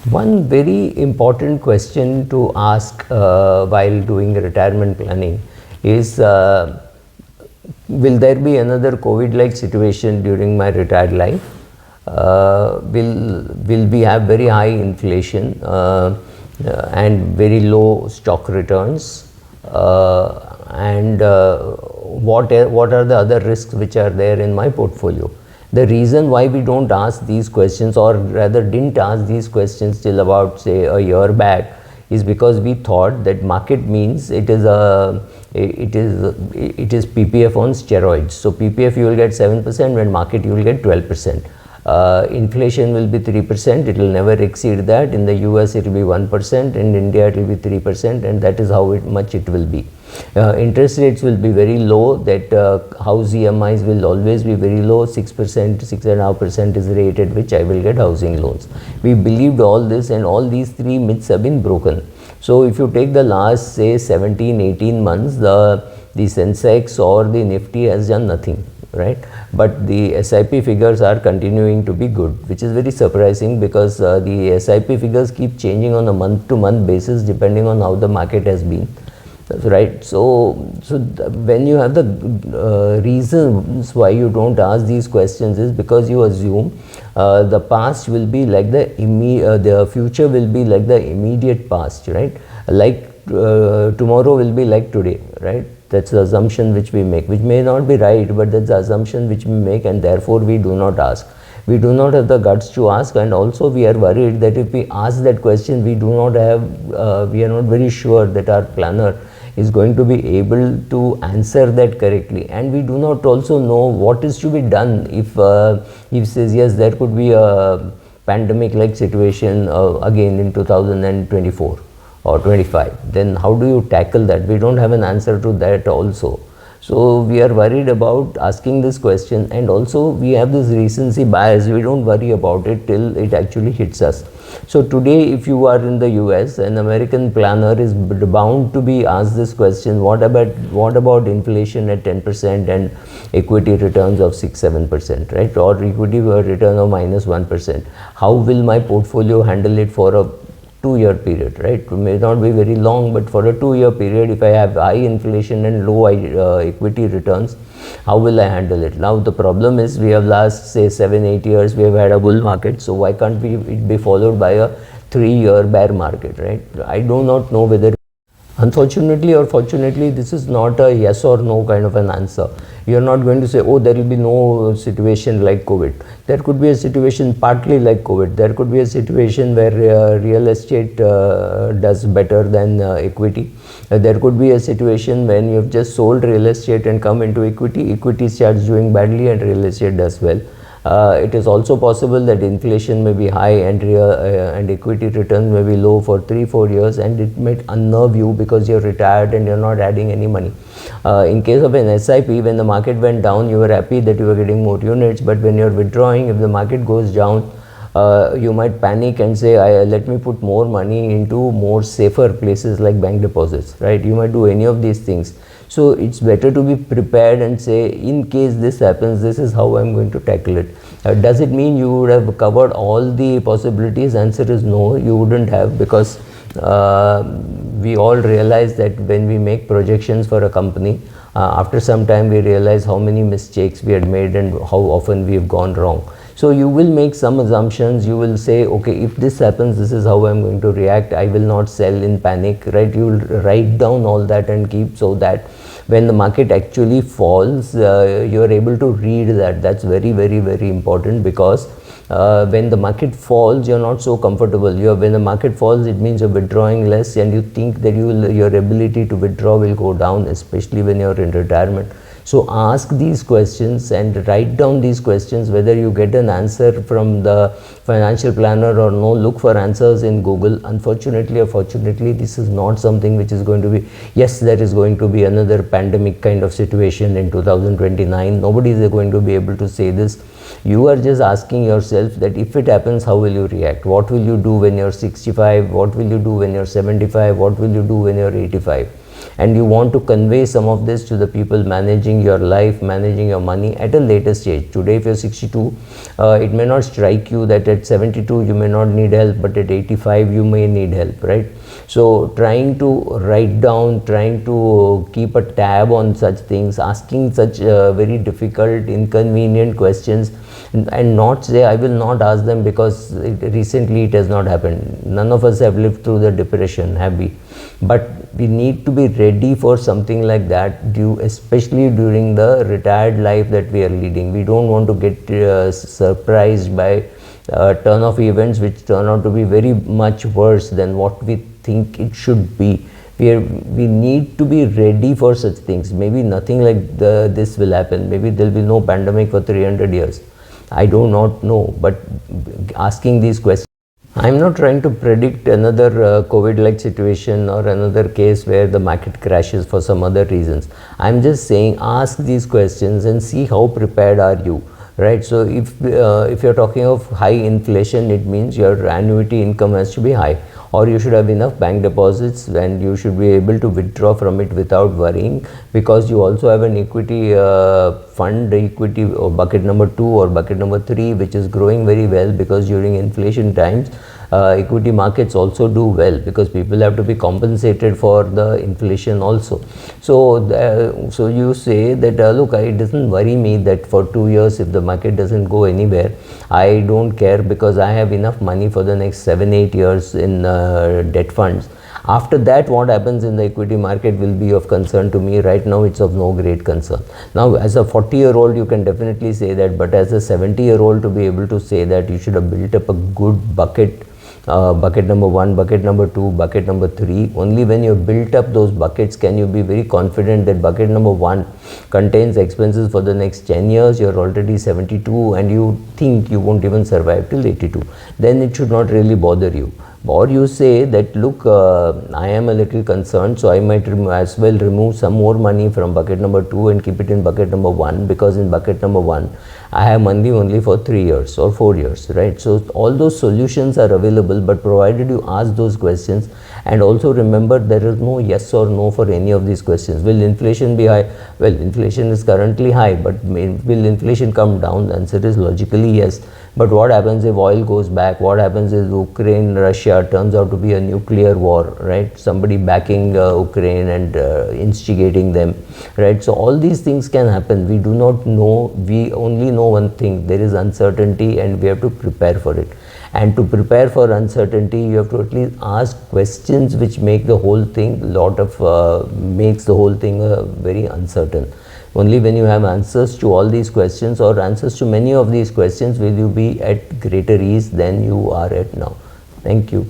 One very important question to ask while doing retirement planning is, will there be another COVID-like situation during my retired life? Will we have very high inflation and very low stock returns? And what are the other risks which are there in my portfolio? The reason why we don't ask these questions, or rather didn't ask these questions till about say a year back, is because we thought that market means it is PPF on steroids. So PPF you will get 7%, when market you will get 12%. Inflation will be 3%, it will never exceed that. In the US it will be 1%, in India it will be 3%, and that is how much it will be. Interest rates will be very low, that house EMIs will always be very low, 6%, 6.5% is the rate at which I will get housing loans. We believed all this, and all these three myths have been broken. So if you take the last say 17-18 months, the Sensex or the Nifty has done nothing, right? But the SIP figures are continuing to be good, which is very surprising, because the SIP figures keep changing on a month-to-month basis depending on how the market has been. Right. So when you have the reasons why you don't ask these questions is because you assume the past will be like the future will be like the immediate past, right? Like tomorrow will be like today, right? That's the assumption which we make, which may not be right, but that's the assumption which we make, and therefore we do not ask. We do not have the guts to ask, and also we are worried that if we ask that question, we are not very sure that our planner is going to be able to answer that correctly, and we do not also know what is to be done if he says yes, there could be a pandemic like situation again in 2024 or 25. Then how do you tackle that? We don't have an answer to that also. So we are worried about asking this question, and also we have this recency bias. We don't worry about it till it actually hits us. So today, if you are in the US, an American planner is bound to be asked this question: what about inflation at 10% and equity returns of 6-7%, right? Or equity return of -1%? How will my portfolio handle it for a 2-year period, right? It may not be very long, but for a 2-year period, if I have high inflation and low equity returns, how will I handle it? Now the problem is, we have last say 7-8 years we have had a bull market, so why can't it be followed by a 3-year bear market, right? I do not know whether, unfortunately or fortunately, this is not a yes or no kind of an answer. You are not going to say, oh, there will be no situation like COVID. There could be a situation partly like COVID. There could be a situation where real estate does better than equity. There could be a situation when you have just sold real estate and come into equity. Equity starts doing badly and real estate does well. It is also possible that inflation may be high and equity returns may be low for 3-4 years, and it might unnerve you because you're retired and you're not adding any money. In case of an SIP, when the market went down, you were happy that you were getting more units, but when you're withdrawing, if the market goes down, you might panic and say, let me put more money into more safer places like bank deposits, right? You might do any of these things. So it's better to be prepared and say, in case this happens, this is how I'm going to tackle it. Does it mean you would have covered all the possibilities? Answer is no, you wouldn't have, because we all realize that when we make projections for a company, after some time we realize how many mistakes we had made and how often we have gone wrong. So you will make some assumptions. You will say, okay, if this happens, this is how I'm going to react. I will not sell in panic, right? You will write down all that and keep, so that when the market actually falls, you are able to read that. That's very, very, very important, because when the market falls, you're not so comfortable. When the market falls, it means you're withdrawing less, and you think that your ability to withdraw will go down, especially when you're in retirement. So ask these questions and write down these questions. Whether you get an answer from the financial planner or no, look for answers in Google. Unfortunately or fortunately, this is not something which is going to be, yes, there is going to be another pandemic kind of situation in 2029. Nobody is going to be able to say this. You are just asking yourself that if it happens, how will you react? What will you do when you're 65? What will you do when you're 75? What will you do when you're 85? and you want to convey some of this to the people managing your life, managing your money at a later stage. Today if you're 62, it may not strike you that at 72 you may not need help, but at 85 you may need help, right? So trying to write down, trying to keep a tab on such things, asking such very difficult, inconvenient questions, and not say I will not ask them because recently it has not happened. None of us have lived through the depression, have we? But we need to be ready for something like that, especially during the retired life that we are leading. We don't want to get surprised by turn of events which turn out to be very much worse than what we think it should be. We need to be ready for such things. Maybe nothing like this will happen. Maybe there will be no pandemic for 300 years. I do not know, but asking these questions. I'm not trying to predict another COVID-like situation or another case where the market crashes for some other reasons. I'm just saying ask these questions and see how prepared are you. Right, so if you're talking of high inflation, it means your annuity income has to be high, or you should have enough bank deposits and you should be able to withdraw from it without worrying, because you also have an equity fund, equity or bucket number 2 or bucket number 3, which is growing very well, because during inflation times equity markets also do well, because people have to be compensated for the inflation also. So you say that look, it doesn't worry me that for 2 years if the market doesn't go anywhere, I don't care, because I have enough money for the next 7-8 years in debt funds. After that, what happens in the equity market will be of concern to me. Right now it's of no great concern. Now as a 40-year-old you can definitely say that, but as a 70-year-old to be able to say that, you should have built up a good bucket, bucket number 1, bucket number 2, bucket number 3. Only when you built up those buckets can you be very confident that bucket number 1 contains expenses for the next 10 years. You're already 72 and you think you won't even survive till 82. Then it should not really bother you. Or you say that look, I am a little concerned, so I might as well remove some more money from bucket number 2 and keep it in bucket number 1, because in bucket number 1 I have money only for 3 years or 4 years, right? So all those solutions are available, but provided you ask those questions. And also remember, there is no yes or no for any of these questions. Will inflation be high? Well, inflation is currently high, but will inflation come down? The answer is logically yes. But what happens if oil goes back? What happens if Ukraine, Russia turns out to be a nuclear war, right? Somebody backing Ukraine and instigating them, right? So all these things can happen. We do not know. We only know one thing: there is uncertainty, and we have to prepare for it. And to prepare for uncertainty, you have to at least ask questions which make the whole thing makes the whole thing very uncertain. Only when you have answers to all these questions, or answers to many of these questions, will you be at greater ease than you are at now. Thank you.